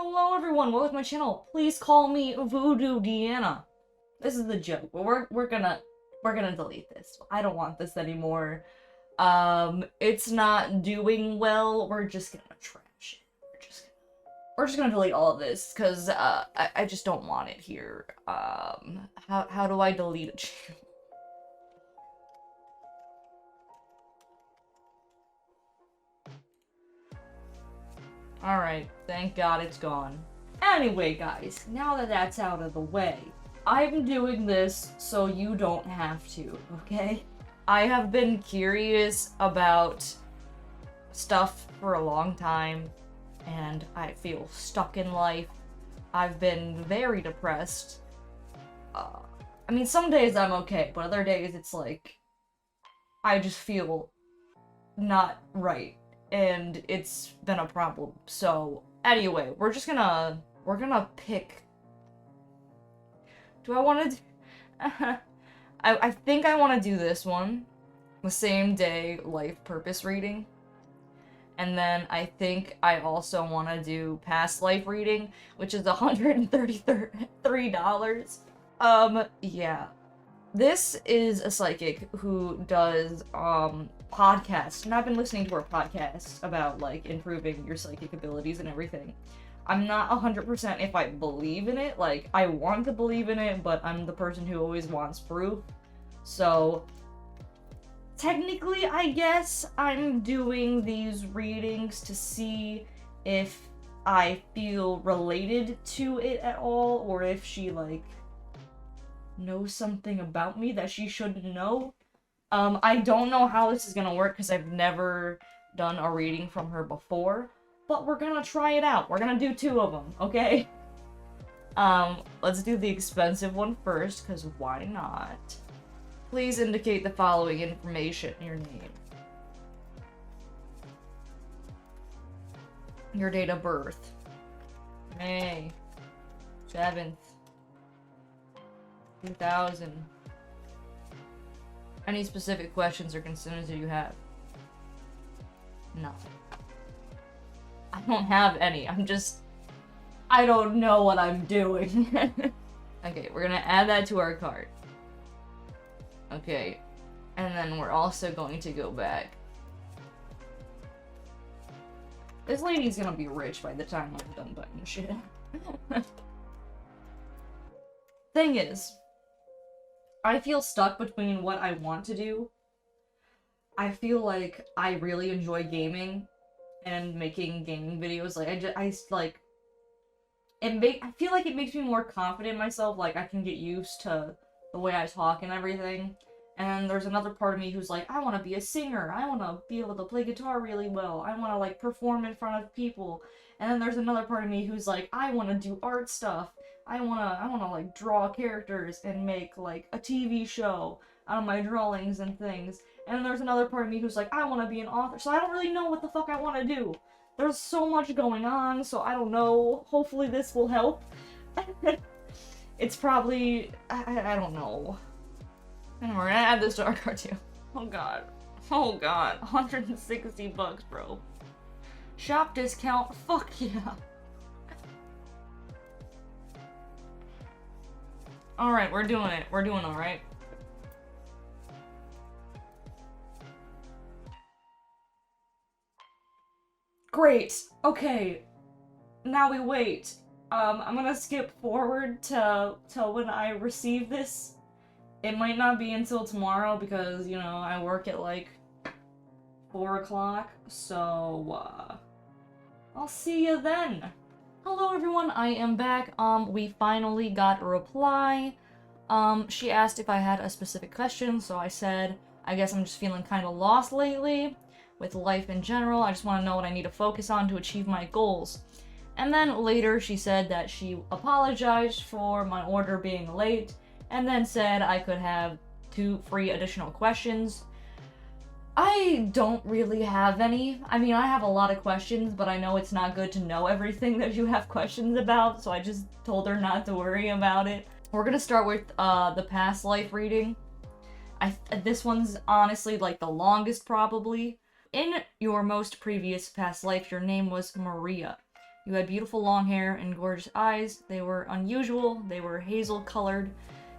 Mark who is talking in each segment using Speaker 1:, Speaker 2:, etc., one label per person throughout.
Speaker 1: Hello everyone, welcome to my channel. Please call me Voodoo Deanna. This is the joke, but we're gonna delete this. I don't want this anymore. It's not doing well. We're just gonna trash it. We're just gonna delete all of this because I just don't want it here. How do I delete a channel? Alright, thank God it's gone. Anyway, guys, now that that's out of the way, I'm doing this so you don't have to, okay? I have been curious about stuff for a long time, and I feel stuck in life. I've been very depressed. I mean, some days I'm okay, but other days it's like, I just feel not right. And it's been a problem. So, anyway, we're gonna pick... Do I want to... I think I want to do this one. The same day life purpose reading. And then I think I also want to do past life reading, which is $133. Yeah. This is a psychic who does, podcasts, and I've been listening to her podcast about, like, improving your psychic abilities and everything. I'm not 100% if I believe in it, like, I want to believe in it, but I'm the person who always wants proof. So, technically, I guess I'm doing these readings to see if I feel related to it at all, or if she, like, knows something about me that she shouldn't know. I don't know how this is gonna work because I've never done a reading from her before, but we're gonna try it out. We're gonna do 2 of them, okay? Let's do the expensive one first, because why not? Please indicate the following information: your name, your date of birth, May 7th, 2000. Any specific questions or concerns that you have? Nothing. I don't have any. I don't know what I'm doing. Okay, we're gonna add that to our cart. Okay, and then we're also going to go back. This lady's gonna be rich by the time I'm done buying shit. Thing is, I feel stuck between what I want to do. I feel like I really enjoy gaming and making gaming videos. Like, I feel like it makes me more confident in myself. Like, I can get used to the way I talk and everything. And there's another part of me who's like, I want to be a singer. I want to be able to play guitar really well. I want to, like, perform in front of people. And then there's another part of me who's like, I want to do art stuff. I wanna like draw characters and make like a TV show out of my drawings and things. And then there's another part of me who's like, I wanna be an author. So I don't really know what the fuck I wanna do. There's so much going on, so I don't know. Hopefully this will help. It's probably, I don't know. And we're gonna add this to our cart too. Oh god. Oh god. $160, bro. Shop discount, fuck yeah. Alright, we're doing it. We're doing alright. Great. Okay. Now we wait. I'm gonna skip forward to when I receive this. It might not be until tomorrow because, you know, I work at like 4 o'clock. So, I'll see you then. Hello everyone, I am back. We finally got a reply. She asked if I had a specific question, so I said, I guess I'm just feeling kind of lost lately with life in general. I just want to know what I need to focus on to achieve my goals. And then later she said that she apologized for my order being late, and then said I could have 2 free additional questions. I don't really have any. I mean, I have a lot of questions, but I know it's not good to know everything that you have questions about, so I just told her not to worry about it. We're gonna start with the past life reading. This one's honestly like the longest probably. In your most previous past life, your name was Maria. You had beautiful long hair and gorgeous eyes. They were unusual, they were hazel colored,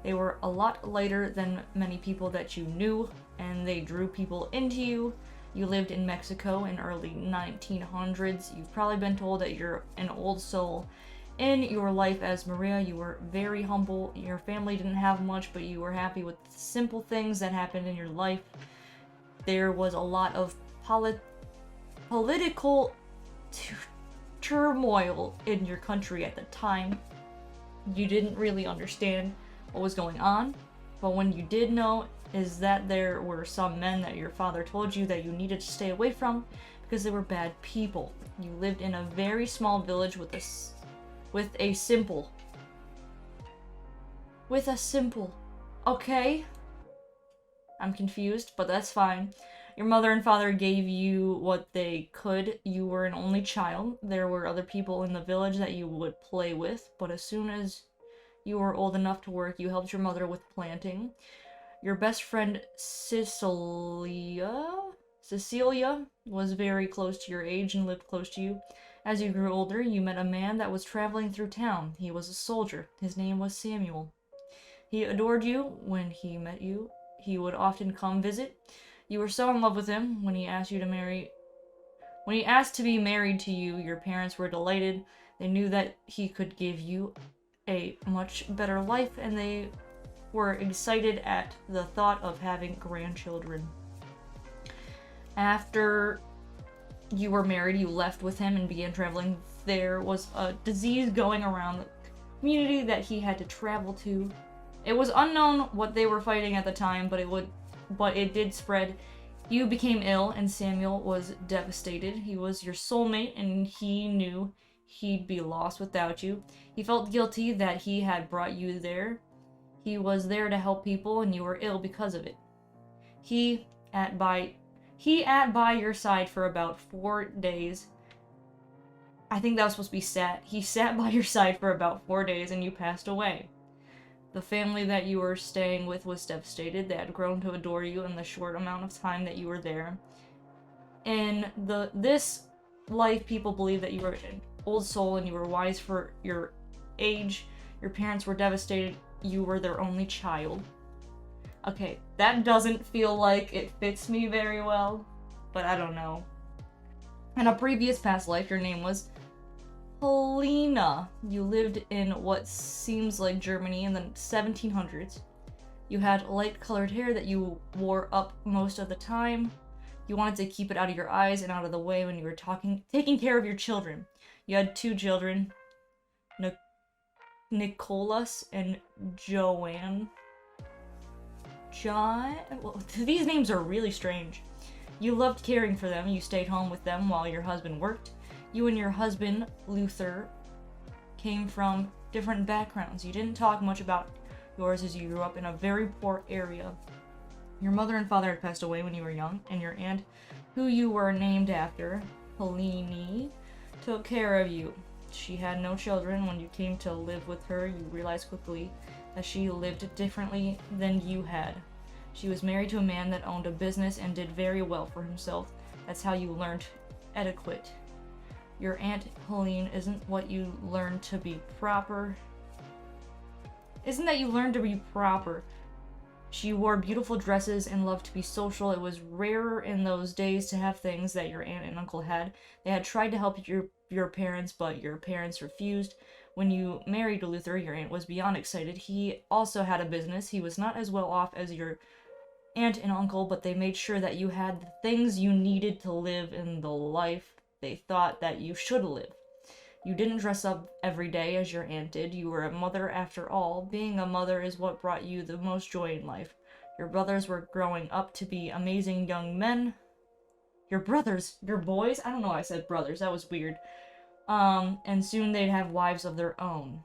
Speaker 1: they were a lot lighter than many people that you knew, and they drew people into you. You lived in Mexico in early 1900s. You've probably been told that you're an old soul. In your life as Maria, you were very humble. Your family didn't have much, but you were happy with the simple things that happened in your life. There was a lot of political turmoil in your country at the time. You didn't really understand what was going on, but when you did know is that there were some men that your father told you that you needed to stay away from because they were bad people. You lived in a very small village with a simple. Okay? I'm confused, but that's fine. Your mother and father gave you what they could. You were an only child. There were other people in the village that you would play with, but as soon as you were old enough to work, you helped your mother with planting. Your best friend Cecilia was very close to your age and lived close to you. As you grew older, you met a man that was traveling through town. He was a soldier. His name was Samuel. He adored you. When he met you, he would often come visit. You were so in love with him. When he asked to be married to you, your parents were delighted. They knew that he could give you a much better life, and they were excited at the thought of having grandchildren. After you were married, you left with him and began traveling. There was a disease going around the community that he had to travel to. It was unknown what they were fighting at the time, but it did spread. You became ill, and Samuel was devastated. He was your soulmate, and he knew he'd be lost without you. He felt guilty that he had brought you there. He was there to help people, and you were ill because of it. He at by your side for about 4 days. I think that was supposed to be sat. He sat by your side for about 4 days, and you passed away. The family that you were staying with was devastated. They had grown to adore you in the short amount of time that you were there. In this life, people believe that you were an old soul and you were wise for your age. Your parents were devastated. You were their only child. Okay, that doesn't feel like it fits me very well, but I don't know. In a previous past life, your name was Helena. You lived in what seems like Germany in the 1700s. You had light-colored hair that you wore up most of the time. You wanted to keep it out of your eyes and out of the way when you were taking care of your children. You had 2 children, Nicholas and Joanne. Well, these names are really strange. You loved caring for them. You stayed home with them while your husband worked. You and your husband, Luther, came from different backgrounds. You didn't talk much about yours as you grew up in a very poor area. Your mother and father had passed away when you were young, and your aunt, who you were named after, Helene, took care of you. She had no children. When you came to live with her, you realized quickly that she lived differently than you had. She was married to a man that owned a business and did very well for himself. That's how you learned etiquette. Your Aunt Helene isn't what you learned to be proper. Isn't that you learned to be proper? She wore beautiful dresses and loved to be social. It was rarer in those days to have things that your aunt and uncle had. They had tried to help your parents, but your parents refused. When you married Luther, your aunt was beyond excited. He also had a business. He was not as well off as your aunt and uncle, but they made sure that you had the things you needed to live in the life they thought that you should live. You didn't dress up every day as your aunt did. You were a mother after all. Being a mother is what brought you the most joy in life. Your brothers were growing up to be amazing young men. Your boys? I don't know why I said brothers. That was weird. And soon they'd have wives of their own.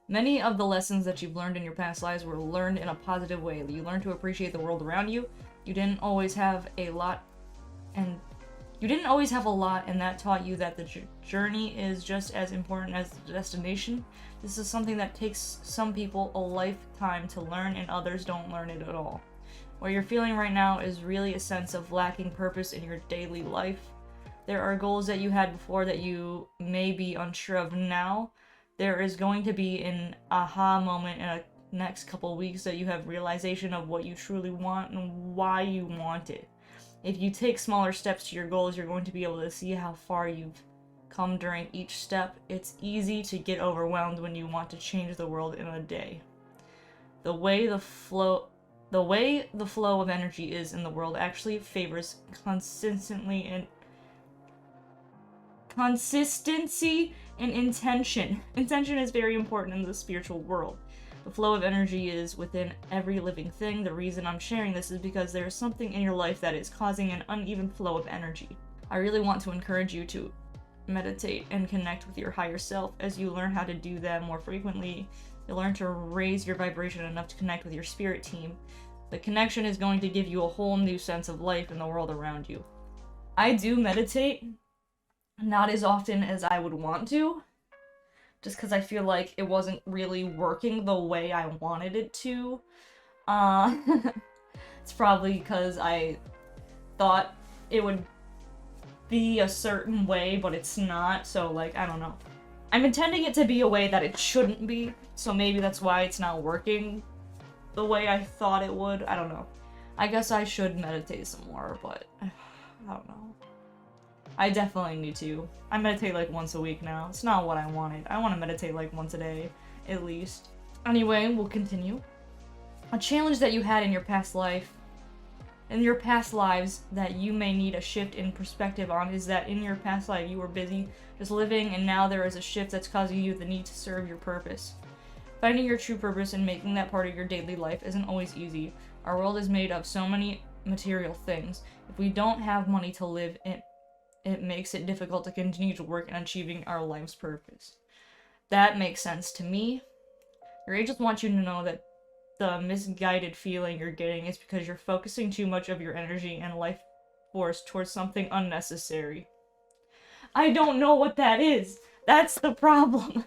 Speaker 1: Many of the lessons that you've learned in your past lives were learned in a positive way. You learned to appreciate the world around you. You didn't always have a lot, and that taught you that the journey is just as important as the destination. This is something that takes some people a lifetime to learn, and others don't learn it at all. What you're feeling right now is really a sense of lacking purpose in your daily life. There are goals that you had before that you may be unsure of now. There is going to be an aha moment in a next couple weeks that you have realization of what you truly want and why you want it. If you take smaller steps to your goals, you're going to be able to see how far you've come during each step. It's easy to get overwhelmed when you want to change the world in a day. The way the flow of energy is in the world actually favors consistency and intention. Intention is very important in the spiritual world. The flow of energy is within every living thing. The reason I'm sharing this is because there is something in your life that is causing an uneven flow of energy. I really want to encourage you to meditate and connect with your higher self. As you learn how to do that more frequently, you'll learn to raise your vibration enough to connect with your spirit team. The connection is going to give you a whole new sense of life in the world around you. I do meditate, not as often as I would want to, just because I feel like it wasn't really working the way I wanted it to. It's probably because I thought it would be a certain way, but it's not, so like, I don't know. I'm intending it to be a way that it shouldn't be, so maybe that's why it's not working the way I thought it would. I don't know. I guess I should meditate some more, but I don't know. I definitely need to. I meditate like once a week now. It's not what I wanted. I want to meditate like once a day, at least. Anyway, we'll continue. A challenge that you had in your past lives that you may need a shift in perspective on is that in your past life you were busy just living, and now there is a shift that's causing you the need to serve your purpose. Finding your true purpose and making that part of your daily life isn't always easy. Our world is made of so many material things. If we don't have money to live in, it makes it difficult to continue to work on achieving our life's purpose. That makes sense to me. Your angels want you to know that the misguided feeling you're getting is because you're focusing too much of your energy and life force towards something unnecessary. I don't know what that is. That's the problem.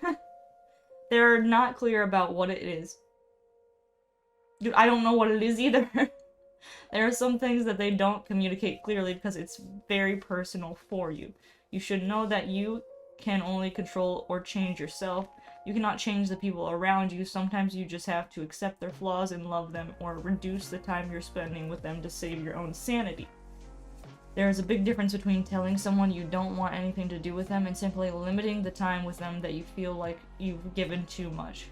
Speaker 1: They're not clear about what it is. Dude, I don't know what it is either. There are some things that they don't communicate clearly because it's very personal for you. You should know that you can only control or change yourself. You cannot change the people around you. Sometimes you just have to accept their flaws and love them, or reduce the time you're spending with them to save your own sanity. There is a big difference between telling someone you don't want anything to do with them and simply limiting the time with them that you feel like you've given too much.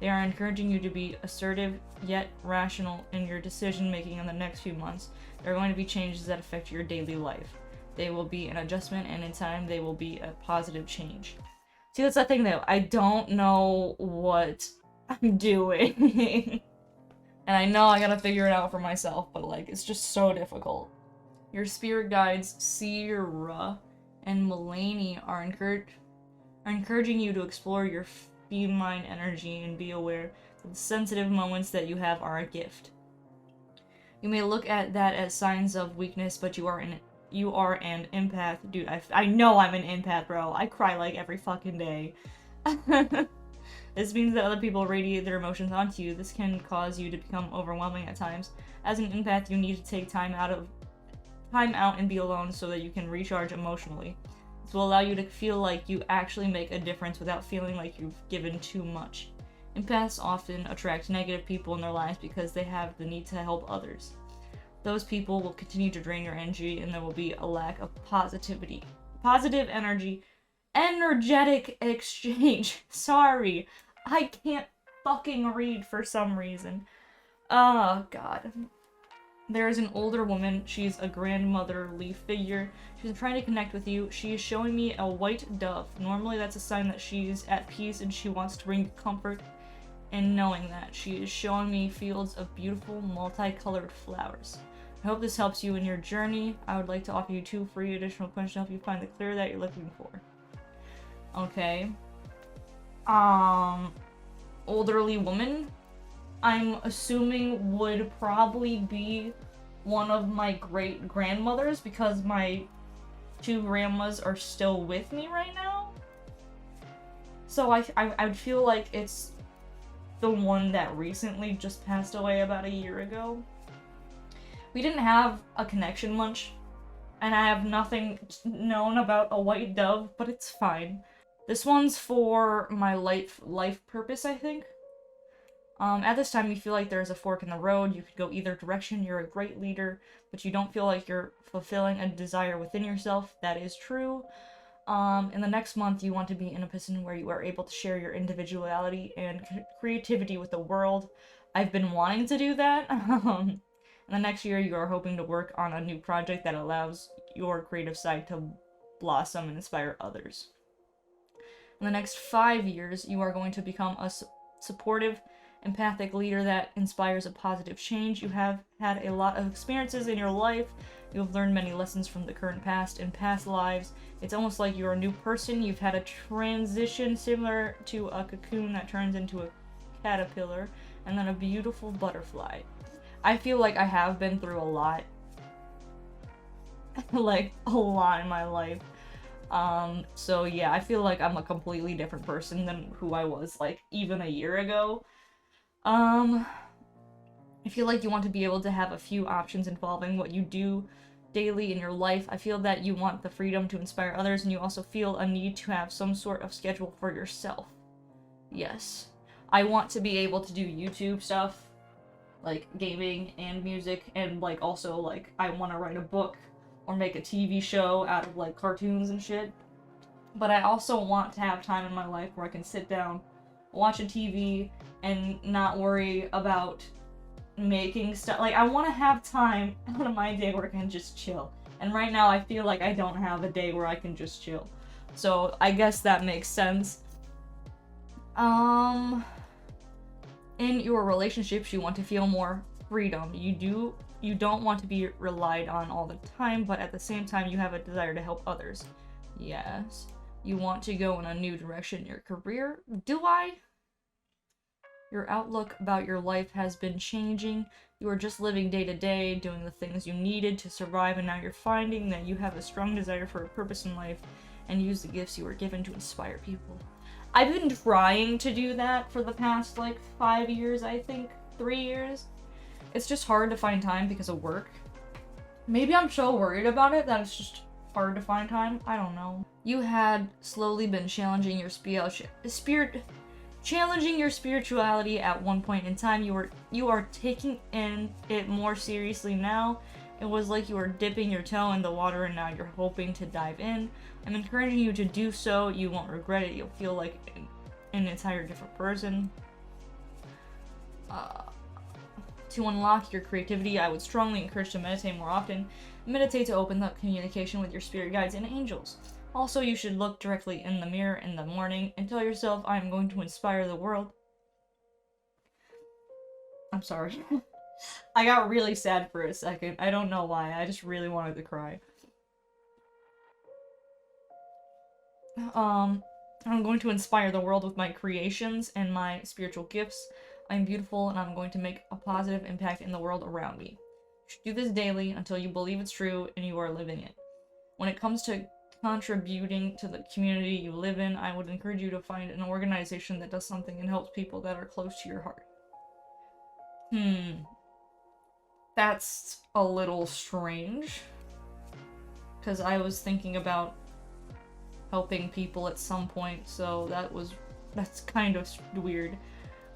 Speaker 1: They are encouraging you to be assertive yet rational in your decision making in the next few months. There are going to be changes that affect your daily life. They will be an adjustment, and in time they will be a positive change. See, that's the thing though. I don't know what I'm doing. And I know I gotta figure it out for myself, but like, it's just so difficult. Your spirit guides, Sierra and Mulaney, are encouraging you to explore your feminine energy and be aware that the sensitive moments that you have are a gift. You may look at that as signs of weakness, but you are an empath. Dude, I know I'm an empath, bro. I cry like every fucking day. This means that other people radiate their emotions onto you. This can cause you to become overwhelming at times. As an empath, you need to take time out and be alone so that you can recharge emotionally. This will allow you to feel like you actually make a difference without feeling like you've given too much. Empaths often attract negative people in their lives because they have the need to help others. Those people will continue to drain your energy, and there will be a lack of positivity. Positive energy. Energetic exchange. Sorry. I can't fucking read for some reason. Oh, God. There is an older woman. She's a grandmotherly figure. She's trying to connect with you. She is showing me a white dove. Normally that's a sign that she's at peace and she wants to bring comfort in knowing that. She is showing me fields of beautiful multicolored flowers. I hope this helps you in your journey. I would like to offer you 2 free additional questions to help you find the clear that you're looking for. Okay. Elderly woman, I'm assuming would probably be one of my great grandmothers because my 2 grandmas are still with me right now. So I would feel like it's the one that recently just passed away about a year ago. We didn't have a connection much and I have nothing known about a white dove, but it's fine. This one's for my life purpose, I think. At this time, you feel like there's a fork in the road. You could go either direction. You're a great leader, but you don't feel like you're fulfilling a desire within yourself. That is true. In the next month, you want to be in a position where you are able to share your individuality and creativity with the world. I've been wanting to do that. In the next year, you are hoping to work on a new project that allows your creative side to blossom and inspire others. In the next 5 years, you are going to become a supportive, empathic leader that inspires a positive change. You have had a lot of experiences in your life. You have learned many lessons from the current past and past lives. It's almost like you're a new person. You've had a transition similar to a cocoon that turns into a caterpillar and then a beautiful butterfly. I feel like I have been through a lot. Like, a lot in my life. So yeah, I feel like I'm a completely different person than who I was, like, even a year ago. I feel like you want to be able to have a few options involving what you do daily in your life. I feel that you want the freedom to inspire others, and you also feel a need to have some sort of schedule for yourself. Yes. I want to be able to do YouTube stuff, like gaming and music, and like also like I want to write a book or make a TV show out of like cartoons and shit. But I also want to have time in my life where I can sit down, watch a TV, and not worry about making stuff. Like, I want to have time out of my day where I can just chill. And right now I feel like I don't have a day where I can just chill. So I guess that makes sense. In your relationships, you want to feel more freedom. You don't want to be relied on all the time, but at the same time, you have a desire to help others. Yes. You want to go in a new direction in your career. Do I? Your outlook about your life has been changing. You were just living day to day, doing the things you needed to survive, and now you're finding that you have a strong desire for a purpose in life and use the gifts you were given to inspire people. I've been trying to do that for the past, like, 5 years, I think. 3 years. It's just hard to find time because of work. Maybe I'm so worried about it that it's just hard to find time. I don't know. You had slowly been challenging your spirituality at one point in time. You are taking it more seriously now. It was like you were dipping your toe in the water and now you're hoping to dive in. I'm encouraging you to do so. You won't regret it. You'll feel like an entire different person. To unlock your creativity, I would strongly encourage to meditate more often. Meditate to open up communication with your spirit guides and angels. Also, you should look directly in the mirror in the morning and tell yourself, I am going to inspire the world. I'm sorry. I got really sad for a second. I don't know why. I just really wanted to cry. I'm going to inspire the world with my creations and my spiritual gifts. I'm beautiful and I'm going to make a positive impact in the world around me. You should do this daily until you believe it's true and you are living it. When it comes to contributing to the community you live in, I would encourage you to find an organization that does something and helps people that are close to your heart. That's a little strange. Because I was thinking about helping people at some point, so that's kind of weird.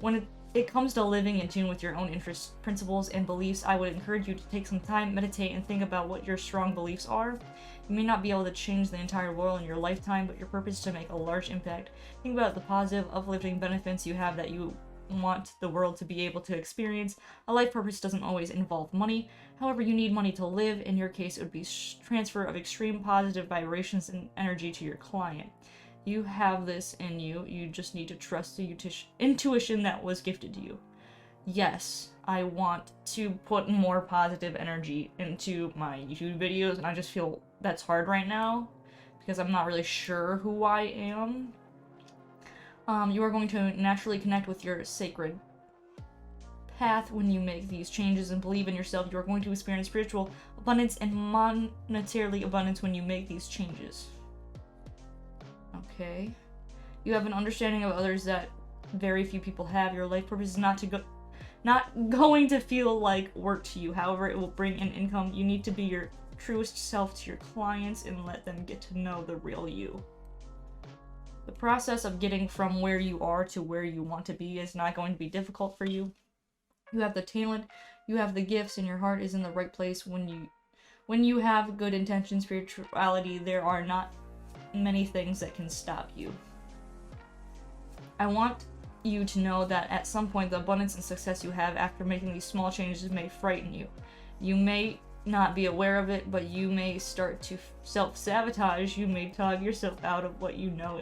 Speaker 1: When it comes to living in tune with your own interests, principles, and beliefs, I would encourage you to take some time, meditate, and think about what your strong beliefs are. You may not be able to change the entire world in your lifetime, but your purpose is to make a large impact. Think about the positive, uplifting benefits you have that you want the world to be able to experience. A life purpose doesn't always involve money. However, you need money to live. In your case, it would be transfer of extreme positive vibrations and energy to your client. You have this in you. You just need to trust the intuition that was gifted to you. Yes, I want to put more positive energy into my YouTube videos, and I just feel that's hard right now because I'm not really sure who I am. You are going to naturally connect with your sacred path when you make these changes and believe in yourself. You are going to experience spiritual abundance and monetarily abundance when you make these changes. Okay. You have an understanding of others that very few people have. Your life purpose is not going to feel like work to you. However, it will bring in income. You need to be truest self to your clients and let them get to know the real you. The process of getting from where you are to where you want to be is not going to be difficult for you. You have the talent, you have the gifts, and your heart is in the right place. When you have good intentions, spirituality, there are not many things that can stop you. I want you to know that at some point the abundance and success you have after making these small changes may frighten you. You may not be aware of it, but you may start to self-sabotage. You may talk yourself out of what you know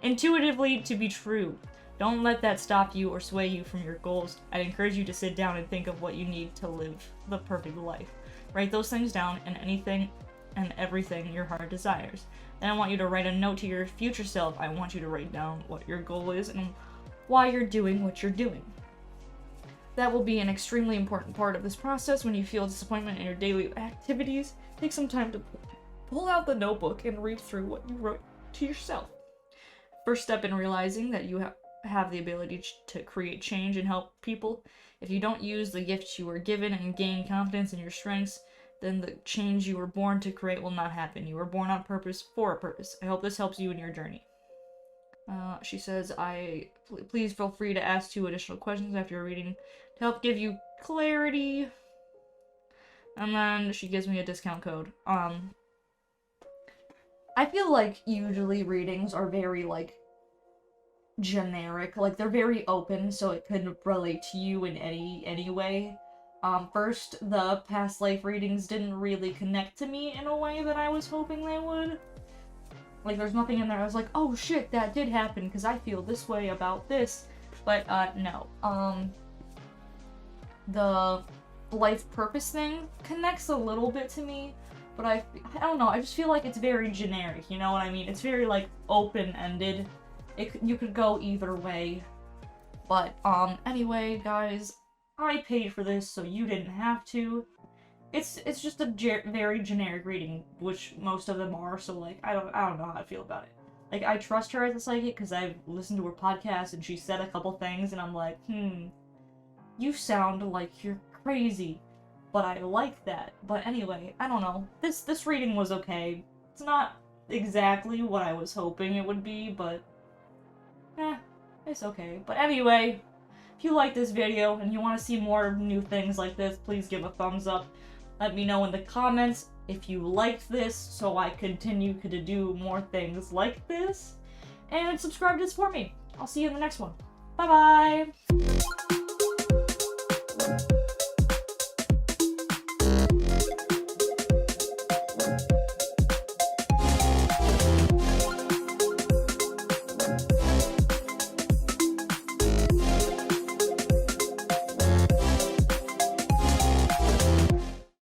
Speaker 1: intuitively to be true. Don't let that stop you or sway you from your goals. I'd encourage you to sit down and think of what you need to live the perfect life. Write those things down and anything and everything your heart desires. Then I want you to write a note to your future self. I want you to write down what your goal is and why you're doing what you're doing. That will be an extremely important part of this process. When you feel disappointment in your daily activities, take some time to pull out the notebook and read through what you wrote to yourself. First step in realizing that you have the ability to create change and help people. If you don't use the gifts you were given and gain confidence in your strengths, then the change you were born to create will not happen. You were born on purpose for a purpose. I hope this helps you in your journey. She says, please feel free to ask 2 additional questions after your reading to help give you clarity. And then she gives me a discount code. I feel like usually readings are very, like, generic. Like, they're very open, so it could relate to you in any way. First, the past life readings didn't really connect to me in a way that I was hoping they would. Like, there's nothing in there I was like, oh shit, that did happen, because I feel this way about this. But, no. The life purpose thing connects a little bit to me, but I don't know, I just feel like it's very generic, you know what I mean? It's very, like, open-ended. You could go either way. But, anyway, guys, I paid for this, so you didn't have to. It's just a very generic reading, which most of them are, so, like, I don't know how I feel about it. Like, I trust her as a psychic, because I've listened to her podcast, and she said a couple things, and I'm like, you sound like you're crazy. But I like that. But anyway, I don't know. This reading was okay. It's not exactly what I was hoping it would be, but it's okay. But anyway, if you like this video and you want to see more new things like this, please give a thumbs up. Let me know in the comments if you liked this so I continue to do more things like this. And subscribe to support me. I'll see you in the next one. Bye-bye!